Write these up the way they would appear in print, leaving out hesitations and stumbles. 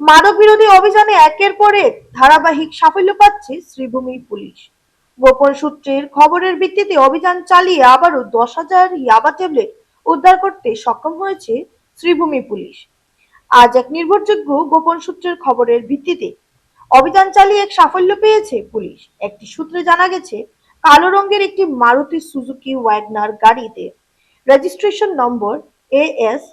মাদক বিরোধী অভিযানে একের পর এক ধারাবাহিক সাফল্য পাচ্ছে শ্রীভূমি পুলিশ। গোপন সূত্রের খবরের ভিত্তিতে অভিযান চালিয়ে আবারও 10,000 ইয়াবা ট্যাবলেট উদ্ধার করতে সক্ষম হয়েছে শ্রীভূমি পুলিশ। আজ এক নির্ভরযোগ্য গোপন সূত্রের খবরের ভিত্তিতে অভিযান চালিয়ে এক সাফল্য পেয়েছে পুলিশ। একটি সূত্রে জানা গেছে, কালো রঙের একটি মারুতি সুজুকি ওয়াগনার গাড়িতে registration number AS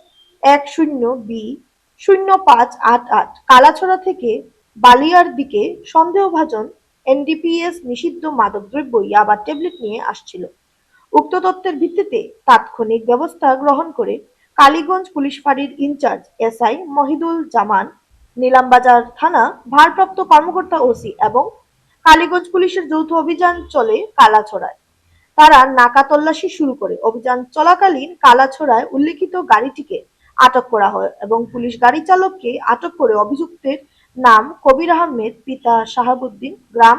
10B0588 Kalachhara থেকে বালিয়ার দিকে সন্দেহভাজন NDPS নিষিদ্ধ মাদকদ্রব্য ইয়াবা ট্যাবলেট নিয়ে আসছিল। উক্ত তথ্যের ভিত্তিতে তাৎক্ষণিক ব্যবস্থা গ্রহণ করে কালীগঞ্জ পুলিশ ফাঁড়ির ইনচার্জ SI মহিদুল জামান, নিলামবাজার থানা ভারপ্রাপ্ত কর্মকর্তা OC এবং কালীগঞ্জ পুলিশের যৌথ অভিযান চলে কালাছড়ায়। তারা নাকা তল্লাশি শুরু করে অভিযান চলাকালীন কালাছড়ায় উল্লেখিত গাড়িটিকে আটক করা হয় এবং পুলিশ গাড়ি চালককে আটক করে অভিযুক্তের নাম কবির আহমেদ, পিতা শাহাবুদ্দিন, গ্রাম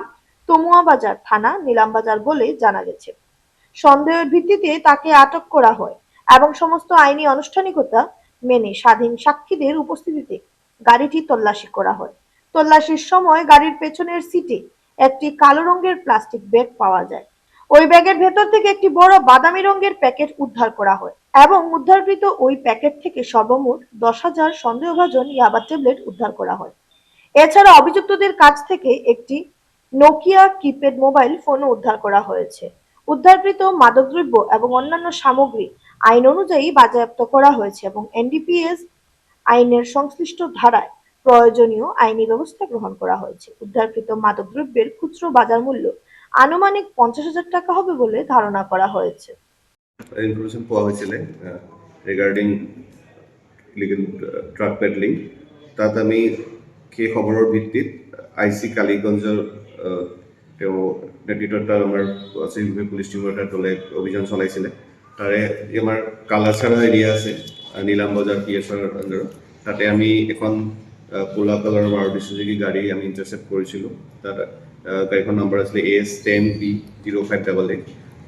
তমুয়া বাজার, থানা নিলামবাজার বলে জানা গেছে। সন্দেহের ভিত্তিতে তাকে আটক করা হয় এবং সমস্ত আইনি আনুষ্ঠানিকতা মেনে স্বাধীন সাক্ষীদের উপস্থিতিতে গাড়িটি তল্লাশি করা হয়। তল্লাশির সময় গাড়ির পেছনের সিটে একটি কালো রঙের প্লাস্টিক ব্যাগ পাওয়া যায়। ওই ব্যাগের ভেতর থেকে একটি বড় বাদামি রঙের প্যাকেট উদ্ধার করা হয় এবং উদ্ধারকৃত ওই প্যাকেট থেকে সর্বমোট 10,000 সন্দেহভাজন ইয়াবা ট্যাবলেট উদ্ধার করা হয়। এছাড়া অভিযুক্তদের কাছ থেকে একটি নোকিয়া কিপ্যাড মোবাইল ফোনও উদ্ধার করা হয়েছে। উদ্ধারকৃত মাদকদ্রব্য এবং অন্যান্য সামগ্রী আইন অনুযায়ী বাজেয়াপ্ত করা হয়েছে এবং NDPS আইনের সংশ্লিষ্ট ধারায় প্রয়োজনীয় আইনি ব্যবস্থা গ্রহণ করা হয়েছে। উদ্ধারকৃত মাদকদ্রব্যের খুচরো বাজার মূল্য আনুমানিক 50,000 টাকা হবে বলে ধারণা করা হয়েছে। ইনফরমেশন পাওয়া হয়েছিল রিগার্ডিং ইলিগেল ট্রাক পেডলিং। তাত আমি সেই খবৰৰ ভিত্তিত IC কালীগঞ্জৰ তেওঁ নেতৃত্বত আমাৰ শ্ৰীভূমি পুলিচ টিমৰ এটা দলে অভিযান চলাইছিলে। তাৰে আমাৰ কালাছাৰা এৰিয়া আছে নিলামবাজাৰ PSৰ আণ্ডাৰত, তাতে আমি এখন ক'লা কালাৰৰ মাৰুতি চুজুকি গাড়ী আমি ইণ্টাৰচেপ্ট কৰিছিলোঁ। তাত গাড়ীখন নম্বৰ আছিলে AS 10B0588।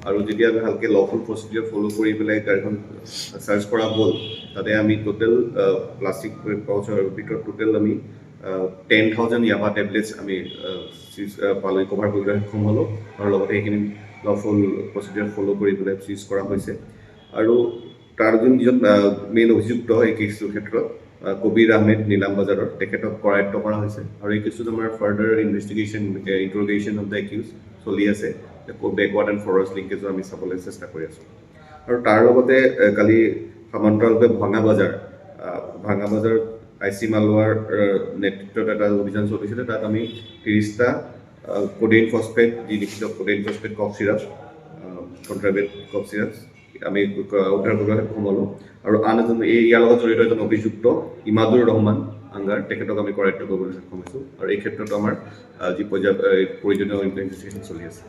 আৰু যেতিয়া আমি ভালকৈ লফুল প্ৰচিডিউৰ ফ'ল' কৰি পেলাই গাড়ীখন চাৰ্চ কৰা হ'ল, তাতে আমি টোটেল প্লাষ্টিক পাউচৰ ভিতৰত টোটেল আমি 10,000 ইয়াবা টেবলেটছ আমি কভাৰ কৰিবলৈ সক্ষম হ'লোঁ আৰু লগতে সেইখিনি লফুল প্ৰচিডিউৰ ফ'ল' কৰি পেলাই চিজ কৰা হৈছে। আৰু তাৰ যিজন মেইন অভিযুক্ত এই কেছটোৰ ক্ষেত্ৰত কবিৰ আহমেদ নিলামবাজাৰৰ, তেখেতক কৰায়ত্ব কৰা হৈছে আৰু এই কেছটোত আমাৰ further investigation interrogation of the accused চলি আছে। বেকৱাৰ্ড এণ্ড ফৰৱাৰ্ড লিংকেজো আমি চাবলৈ চেষ্টা কৰি আছোঁ। আৰু তাৰ লগতে কালি সমান্তৰালভাৱে ভাঙাবাজাৰ IC মালোৱাৰ নেতৃত্বত এটা অভিযান চলিছিলে। তাত আমি 30টা কোডেইন ফছফেট, যি লিখিত codeine phosphate cough syrup, contraband cough syrup আমি উদ্ধাৰ কৰিবলৈ সক্ষম হ'লোঁ। আৰু আন এজন ইয়াৰ লগত জড়িত এজন অভিযুক্ত ইমাদুৰ ৰহমান আংগাৰ, তেখেতক আমি কৰায়ত্ব কৰিবলৈ সক্ষম হৈছোঁ। আৰু এই ক্ষেত্ৰত আমাৰ যি প্ৰয়োজনীয় ইনভেষ্টিগেশ্যন চলি আছে।